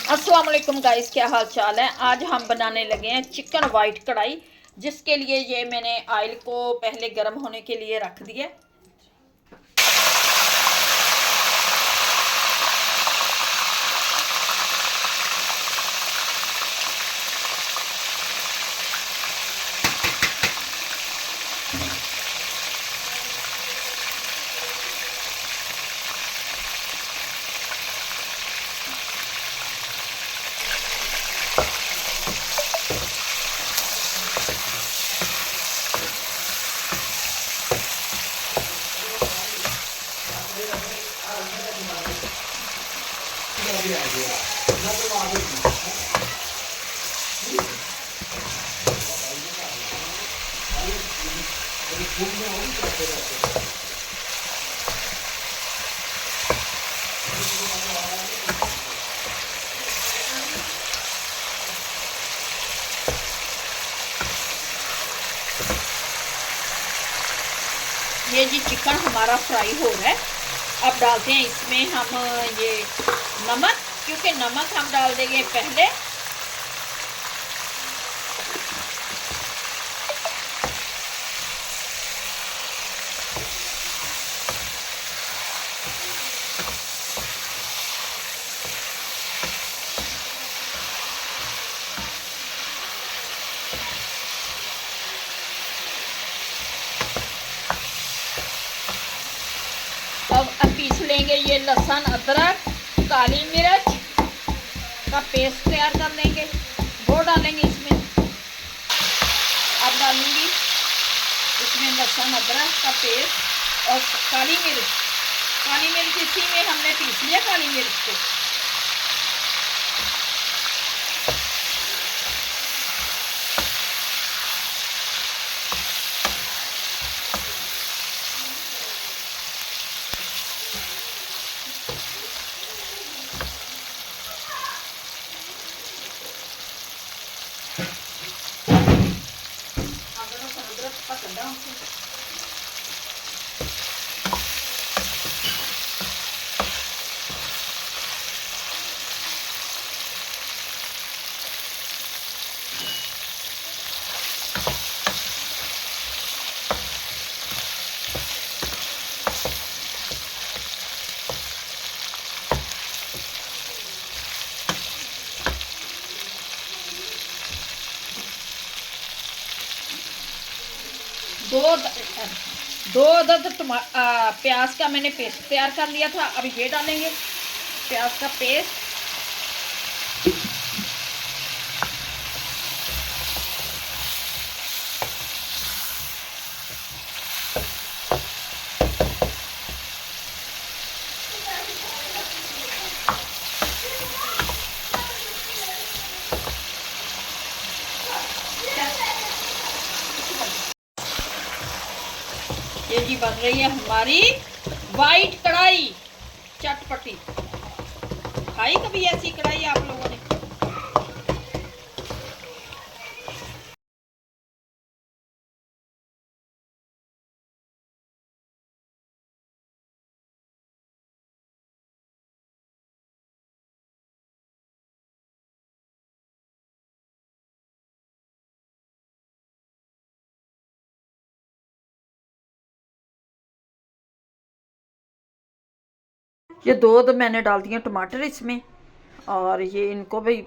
अस्सलाम वालेकुम गाइस, क्या हाल चाल है। आज हम बनाने लगे हैं चिकन वाइट कढ़ाई, जिसके लिए ये मैंने ऑयल को पहले गर्म होने के लिए रख दिया। ये जी चिकन हमारा फ्राई हो रहा है। अब डालते हैं इसमें हम ये नमक, क्योंकि नमक हम डाल देंगे पहले। अब पीस लेंगे ये लहसुन, अदरक, काली मिर्च का पेस्ट तैयार कर लेंगे, वो डालेंगे इसमें। अब डालूंगी इसमें लहसुन अदरक का पेस्ट और काली मिर्च। काली मिर्च इसी में हमने पीस लिया, काली मिर्च को। दो अदद प्याज का मैंने पेस्ट तैयार कर लिया था। अब ये डालेंगे प्याज का पेस्ट। ये जी बन रही है हमारी वाइट कढ़ाई, चटपटी। खाई कभी ऐसी कढ़ाई आप लोगों ने? ये दो मैंने डाल दिए टमाटर इसमें, और ये इनको भी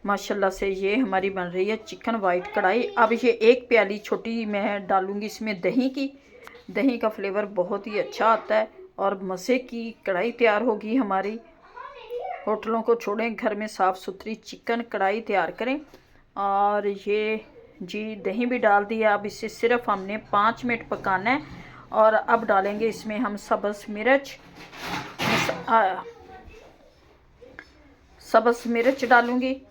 माशाल्लाह से ये हमारी बन रही है चिकन वाइट कढ़ाई। अब ये एक प्याली छोटी मैं डालूंगी इसमें दही की। दही का फ्लेवर बहुत ही अच्छा आता है और मज़े की कढ़ाई तैयार होगी हमारी। होटलों को छोड़ें, घर में साफ़ सुथरी चिकन कढ़ाई तैयार करें। और ये जी दही भी डाल दिया। अब इसे सिर्फ हमने 5 मिनट पकाना है। और अब डालेंगे इसमें हम सब्ज़ मिर्च डालूंगी।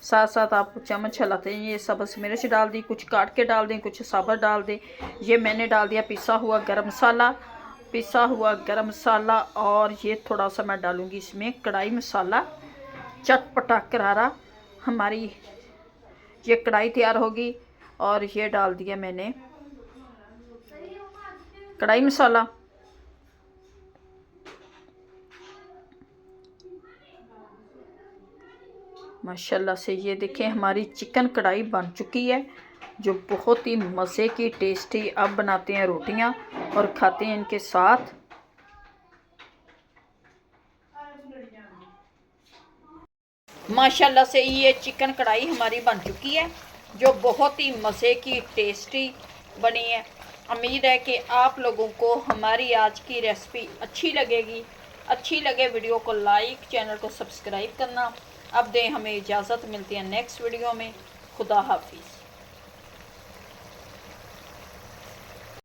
साथ साथ आप चम्मच हिलाते हैं। ये सब्ज़ मिर्च डाल दी, कुछ काट के डाल दें, कुछ साबुत डाल दें। ये मैंने डाल दिया पिसा हुआ गरम मसाला। और ये थोड़ा सा मैं डालूंगी इसमें कढ़ाई मसाला, चटपटा करारा। हमारी ये कढ़ाई तैयार होगी। और ये डाल दिया मैंने कढ़ाई मसाला। माशाल्लाह से ये देखें हमारी चिकन कढ़ाई बन चुकी है, जो बहुत ही मज़े की टेस्टी। अब बनाते हैं रोटियां और खाते हैं इनके साथ। माशाल्लाह से ये चिकन कढ़ाई हमारी बन चुकी है, जो बहुत ही मज़े की टेस्टी बनी है। उम्मीद है कि आप लोगों को हमारी आज की रेसिपी अच्छी लगेगी। अच्छी लगे वीडियो को लाइक, चैनल को सब्सक्राइब करना। अब दें हमें इजाज़त, मिलती है नेक्स्ट वीडियो में। खुदा हाफिज़।